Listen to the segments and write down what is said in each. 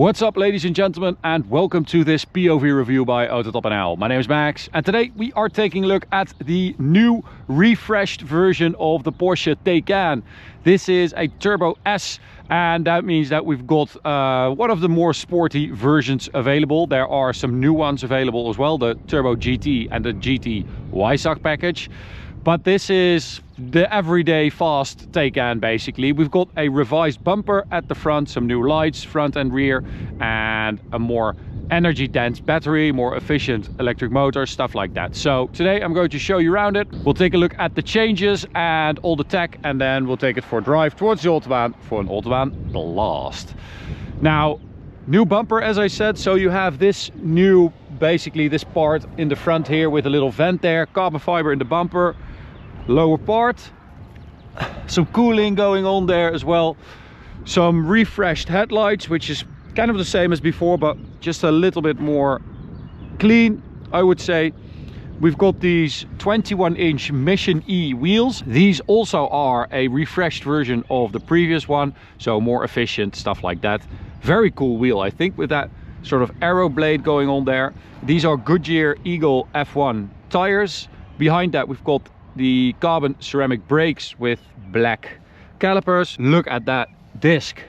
What's up, ladies and gentlemen, and welcome to this POV review by Autobahn. My name is Max, and today we are taking a look at the new refreshed version of the Porsche Taycan. This is a Turbo S, and that means that we've got one of the more sporty versions available. There are some new ones available as well, the Turbo GT and the GT Weissach package. But this is the everyday fast Taycan basically. We've got a revised bumper at the front, some new lights front and rear, and a more energy dense battery, more efficient electric motor, stuff like that. So today I'm going to show you around it. We'll take a look at the changes and all the tech, and then we'll take it for a drive towards the Autobahn for an Autobahn blast. Now, new bumper, as I said, so you have this new, basically this part in the front here with a little vent there, carbon fiber in the bumper. Lower part, some cooling going on there as well, some refreshed headlights, which is kind of the same as before but just a little bit more clean, I would say. We've got these 21-inch Mission E wheels. These also are a refreshed version of the previous one, so more efficient, stuff like that. Very cool wheel, I think, with that sort of arrow blade going on there. These are Goodyear Eagle F1 tires. Behind that we've got the carbon ceramic brakes with black calipers. Look at that disc.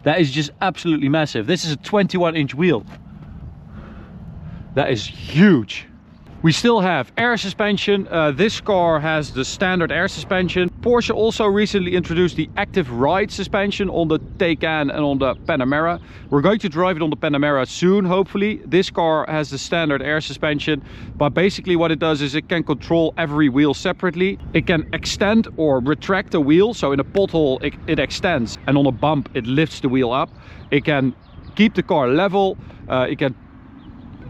That is just absolutely massive. This is a 21-inch wheel. That is huge. We still have air suspension. This car has the standard air suspension. Porsche also recently introduced the active ride suspension on the Taycan and on the Panamera. We're going to drive it on the Panamera soon, hopefully. This car has the standard air suspension, but basically what it does is it can control every wheel separately. It can extend or retract a wheel, so in a pothole it extends, and on a bump it lifts the wheel up. It can keep the car level, it can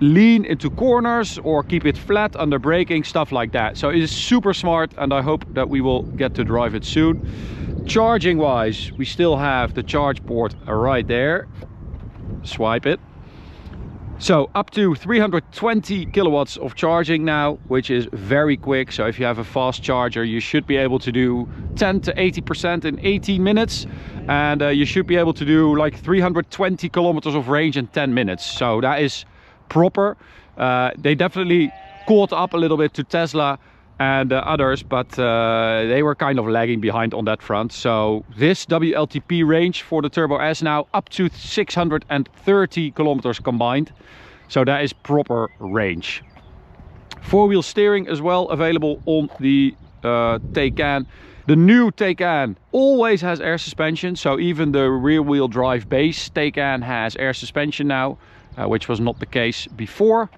lean into corners or keep it flat under braking, stuff like that. So it is super smart, and I hope that we will get to drive it soon. Charging wise, we still have the charge port right there. Swipe it. So up to 320 kilowatts of charging now, which is very quick. So if you have a fast charger, you should be able to do 10 to 80% in 18 minutes, and you should be able to do like 320 kilometers of range in 10 minutes. So that is proper. They definitely caught up a little bit to Tesla and others, but they were kind of lagging behind on that front. So this WLTP range for the Turbo S now up to 630 kilometers combined. So that is proper range. Four-wheel steering as well available on the Taycan. The new Taycan always has air suspension, so even the rear-wheel drive base Taycan has air suspension now, which was not the case before.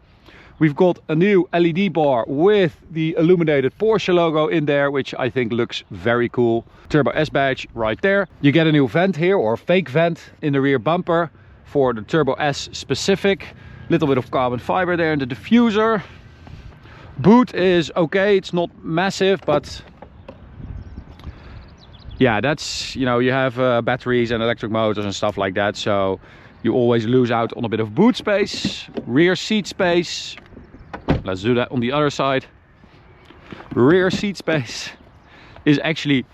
We've got a new LED bar with the illuminated Porsche logo in there, which I think looks very cool. Turbo S badge right there. You get a new vent here, or fake vent, in the rear bumper for the Turbo S specific. Little bit of carbon fiber there in the diffuser. Boot is okay, it's not massive, but yeah, that's, you know, you have batteries and electric motors and stuff like that, so you always lose out on a bit of boot space. Rear seat space, let's do that on the other side. Rear seat space is actually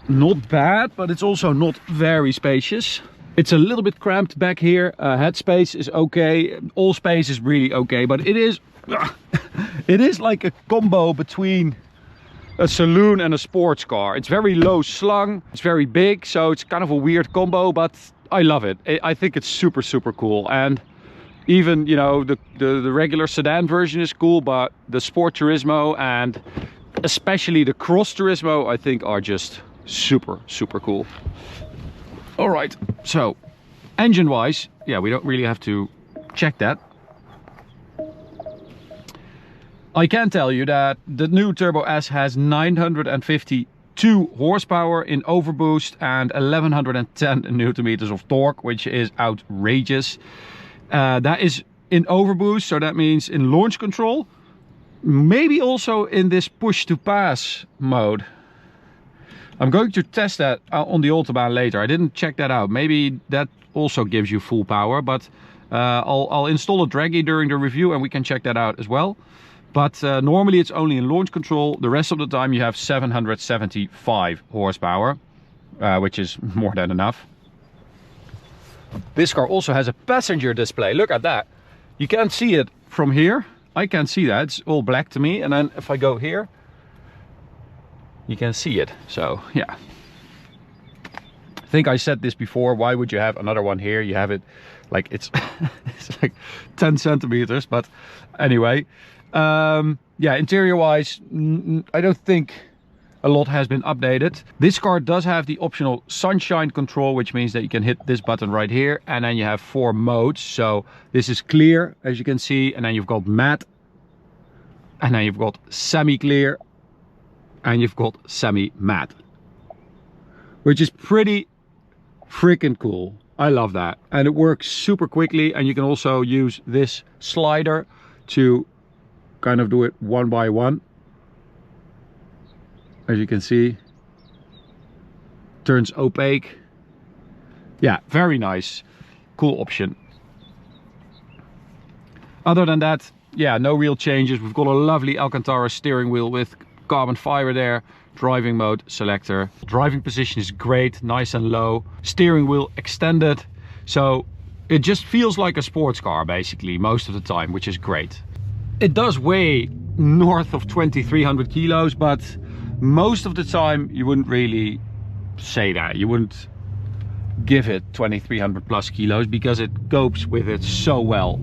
not bad, but it's also not very spacious. It's a little bit cramped back here. Head space is okay, all space is really okay, but it is it is like a combo between a saloon and a sports car. It's very low slung, it's very big, so it's kind of a weird combo, but I love it. I think it's super cool. And even, you know, the regular sedan version is cool, but the Sport Turismo and especially the Cross Turismo I think are just super cool. All right, so engine wise, yeah, we don't really have to check that. I can tell you that the new Turbo S has 952 horsepower in overboost and 1110 newton meters of torque, which is outrageous. That is in overboost, so that means in launch control, maybe also in this push to pass mode. I'm going to test that on the Autobahn later. I didn't check that out. Maybe that also gives you full power, but I'll install a Draggy during the review and we can check that out as well. But normally it's only in launch control. The rest of the time you have 775 horsepower, which is more than enough. This car also has a passenger display. Look at that. You can't see it from here. I can't see that. It's all black to me. And then if I go here, you can see it. So yeah. I think I said this before. Why would you have another one here? You have it like it's like 10 centimeters. But anyway, yeah, interior wise, I don't think a lot has been updated. This car does have the optional sunshine control, which means that you can hit this button right here, and then you have 4 modes. So this is clear, as you can see, and then you've got matte, and then you've got semi-clear, and you've got semi-matte, which is pretty freaking cool. I love that, and it works super quickly. And you can also use this slider to kind of do it one by one. As you can see, turns opaque. Yeah, very nice, cool option. Other than that, yeah, no real changes. We've got a lovely Alcantara steering wheel with carbon fiber there. Driving mode selector. Driving position is great, nice and low. Steering wheel extended. So it just feels like a sports car basically most of the time, which is great. It does weigh north of 2,300 kilos, but most of the time you wouldn't really say that. You wouldn't give it 2,300 plus kilos because it copes with it so well.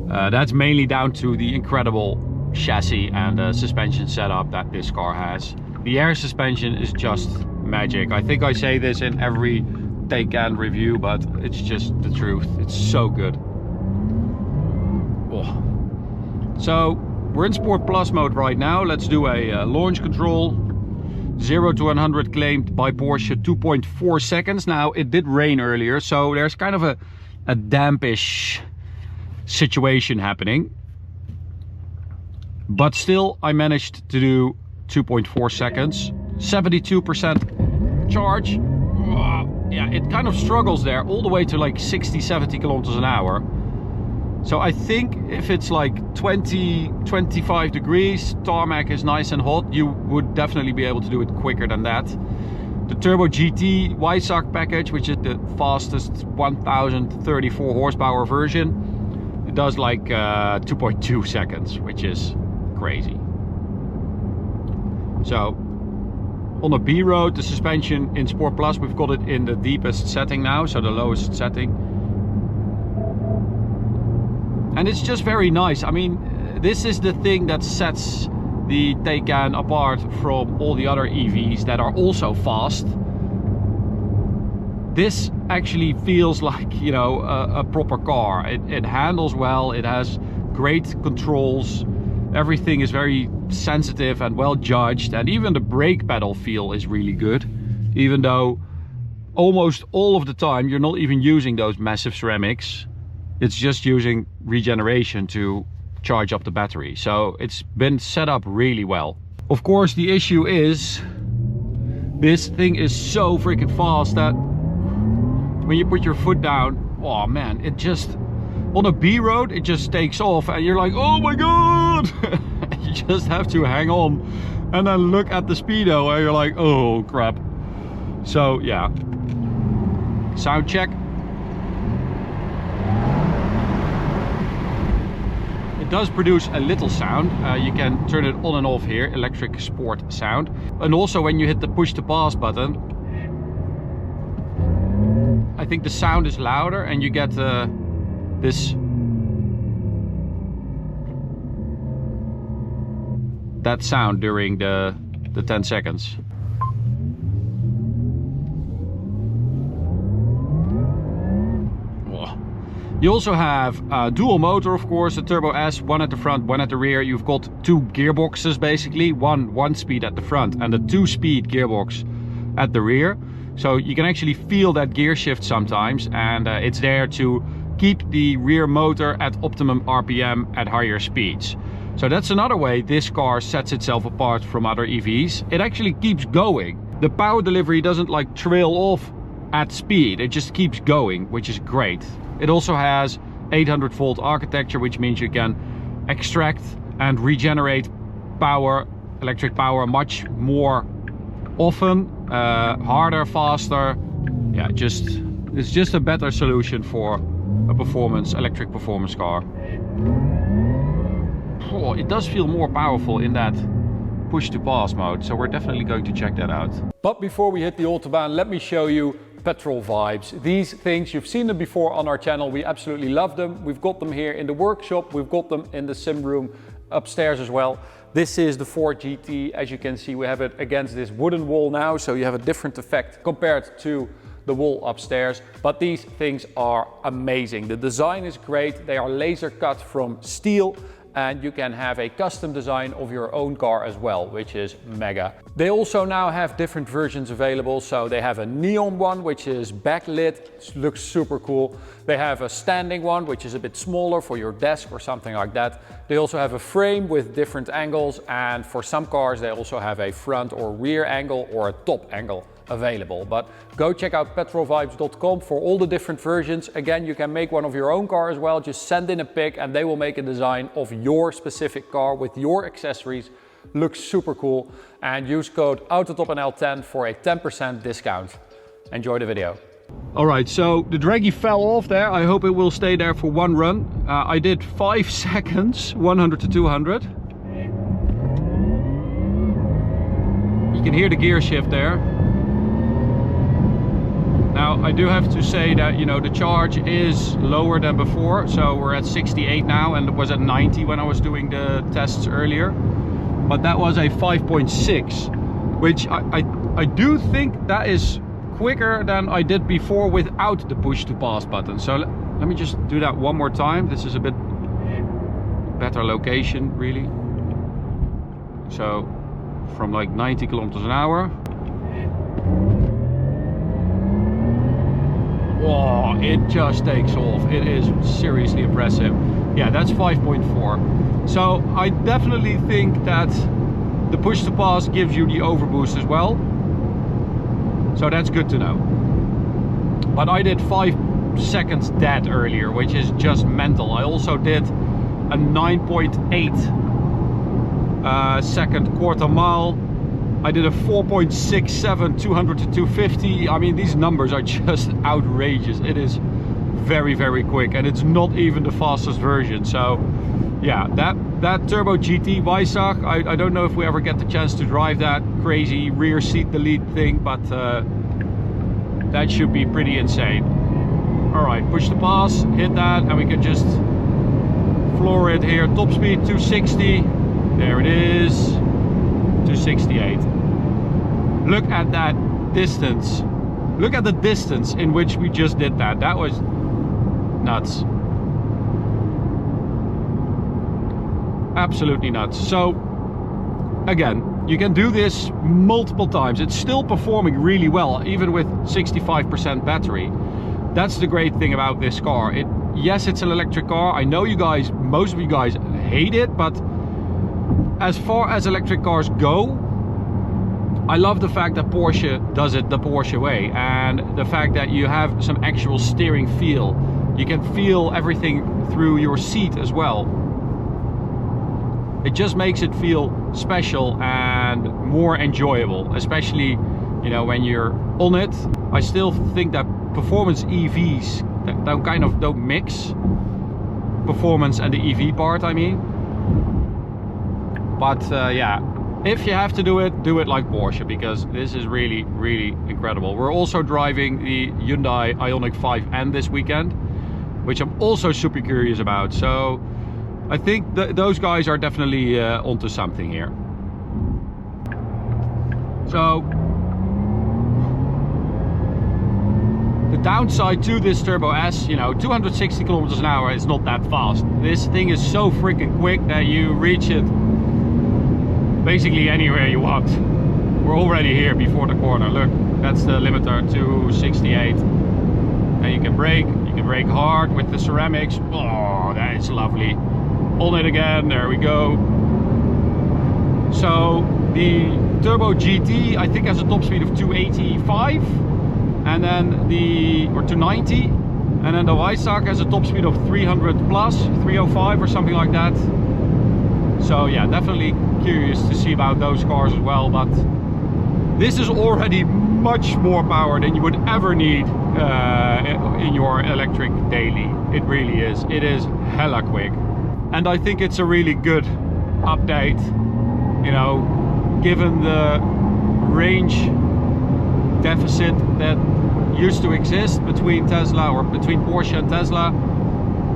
That's mainly down to the incredible chassis and suspension setup that this car has. The air suspension is just magic. I think I say this in every Taycan review, but it's just the truth. It's so good. Oh. So we're in Sport Plus mode right now. Let's do a launch control. 0 to 100 claimed by Porsche 2.4 seconds. Now it did rain earlier, so there's kind of a dampish situation happening. But still, I managed to do 2.4 seconds. 72% charge. Yeah, it kind of struggles there all the way to like 60-70 kilometers an hour. So I think if it's like 20-25 degrees, tarmac is nice and hot, you would definitely be able to do it quicker than that. The Turbo GT Weissach package, which is the fastest 1034 horsepower version, it does like 2.2 seconds, which is crazy. So on a B road, the suspension in Sport Plus, we've got it in the deepest setting now, so the lowest setting. And it's just very nice. I mean, this is the thing that sets the Taycan apart from all the other EVs that are also fast. This actually feels like, you know, a proper car. It handles well, it has great controls, everything is very sensitive and well judged, and even the brake pedal feel is really good, even though almost all of the time you're not even using those massive ceramics. It's just using regeneration to charge up the battery. So it's been set up really well. Of course, the issue is this thing is so freaking fast that when you put your foot down, oh man, it just, on a B road, it just takes off and you're like, oh my God! You just have to hang on and then look at the speedo and you're like, oh crap. So yeah, sound check. Does produce a little sound. You can turn it on and off here, electric sport sound. And also when you hit the push to pass button, I think the sound is louder and you get that sound during the 10 seconds. You also have a dual motor, of course, a Turbo S, one at the front, one at the rear. You've got 2 gearboxes basically, one speed at the front and a 2-speed gearbox at the rear. So you can actually feel that gear shift sometimes, and it's there to keep the rear motor at optimum RPM at higher speeds. So that's another way this car sets itself apart from other EVs. It actually keeps going. The power delivery doesn't like trail off at speed, it just keeps going, which is great. It also has 800 volt architecture, which means you can extract and regenerate power, electric power, much more often, harder, faster. Yeah, just It's just a better solution for a electric performance car. Oh, it does feel more powerful in that push to pass mode, so we're definitely going to check that out. But before we hit the Autobahn, let me show you petrol vibes. These things, you've seen them before on our channel. We absolutely love them. We've got them here in the workshop. We've got them in the sim room upstairs as well. This is the Ford GT. As you can see, we have it against this wooden wall now, so you have a different effect compared to the wall upstairs. But these things are amazing. The design is great. They are laser cut from steel, and you can have a custom design of your own car as well, which is mega. They also now have different versions available. So they have a neon one, which is backlit, looks super cool. They have a standing one, which is a bit smaller for your desk or something like that. They also have a frame with different angles, and for some cars they also have a front or rear angle or a top angle available. But go check out petrolvibes.com for all the different versions. Again, you can make one of your own car as well. Just send in a pic and they will make a design of your specific car with your accessories. Looks super cool. And use code AUTOTOPNL10 for a 10% discount. Enjoy the video. All right, so the draggy fell off there. I hope it will stay there for one run. I did 5 seconds, 100 to 200. You can hear the gear shift there. Now, I do have to say that, you know, the charge is lower than before. So we're at 68 now, and it was at 90 when I was doing the tests earlier. But that was a 5.6, which I do think that is quicker than I did before without the push to pass button. So let me just do that one more time. This is a bit better location, really. So from like 90 kilometers an hour. Whoa, it just takes off. It is seriously impressive. Yeah, that's 5.4. So I definitely think that the push to pass gives you the overboost as well. So that's good to know. But I did 5 seconds dead earlier, which is just mental. I also did a 9.8 second quarter mile. I did a 4.67 200 to 250. I mean, these numbers are just outrageous. It is very, very quick, and it's not even the fastest version. So yeah, that Turbo GT Weissach, I don't know if we ever get the chance to drive that crazy rear seat delete thing, but that should be pretty insane. All right, push the pass, hit that, and we can just floor it here. Top speed 260. There it is. 268. Look at that distance. Look at the distance in which we just did that. That was nuts. Absolutely nuts. So again, you can do this multiple times. It's still performing really well, even with 65% battery. That's the great thing about this car. Yes, it's an electric car. I know you guys, most of you guys hate it, but as far as electric cars go, I love the fact that Porsche does it the Porsche way, and the fact that you have some actual steering feel. You can feel everything through your seat as well. It just makes it feel special and more enjoyable, especially, you know, when you're on it. I still think that performance EVs don't mix performance and the EV part, I mean. But yeah, if you have to do it like Porsche, because this is really, really incredible. We're also driving the Hyundai Ioniq 5N this weekend, which I'm also super curious about. So I think those guys are definitely onto something here. So the downside to this Turbo S, you know, 260 kilometers an hour is not that fast. This thing is so freaking quick that you reach it basically anywhere you want. We're already here before the corner. Look, that's the limiter, 268. And you can brake hard with the ceramics. Oh, that is lovely. On it again, there we go. So the Turbo GT, I think, has a top speed of 285, and then or 290, and then the Weissach has a top speed of 300 plus, 305 or something like that. So yeah, definitely curious to see about those cars as well. But this is already much more power than you would ever need in your electric daily. It really is. It is hella quick. And I think it's a really good update, you know, given the range deficit that used to exist between Tesla, or between Porsche and Tesla.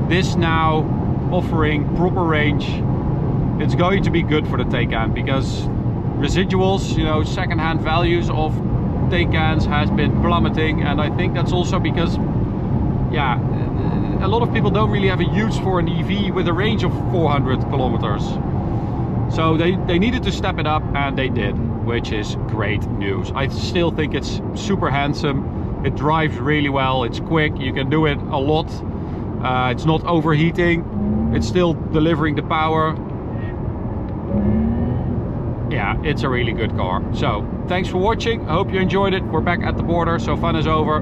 This now offering proper range, it's going to be good for the Taycan, because residuals, you know, second-hand values of Taycans has been plummeting, and I think that's also because, yeah, a lot of people don't really have a use for an EV with a range of 400 kilometers. So they needed to step it up, and they did, which is great news. I still think it's super handsome. It drives really well. It's quick. You can do it a lot. It's not overheating. It's still delivering the power. Yeah, it's a really good car. So thanks for watching. I hope you enjoyed it. We're back at the border, so fun is over.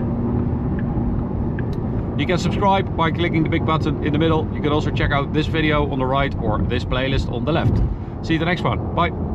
You can subscribe by clicking the big button in the middle. You can also check out this video on the right or this playlist on the left. See you the next one. Bye.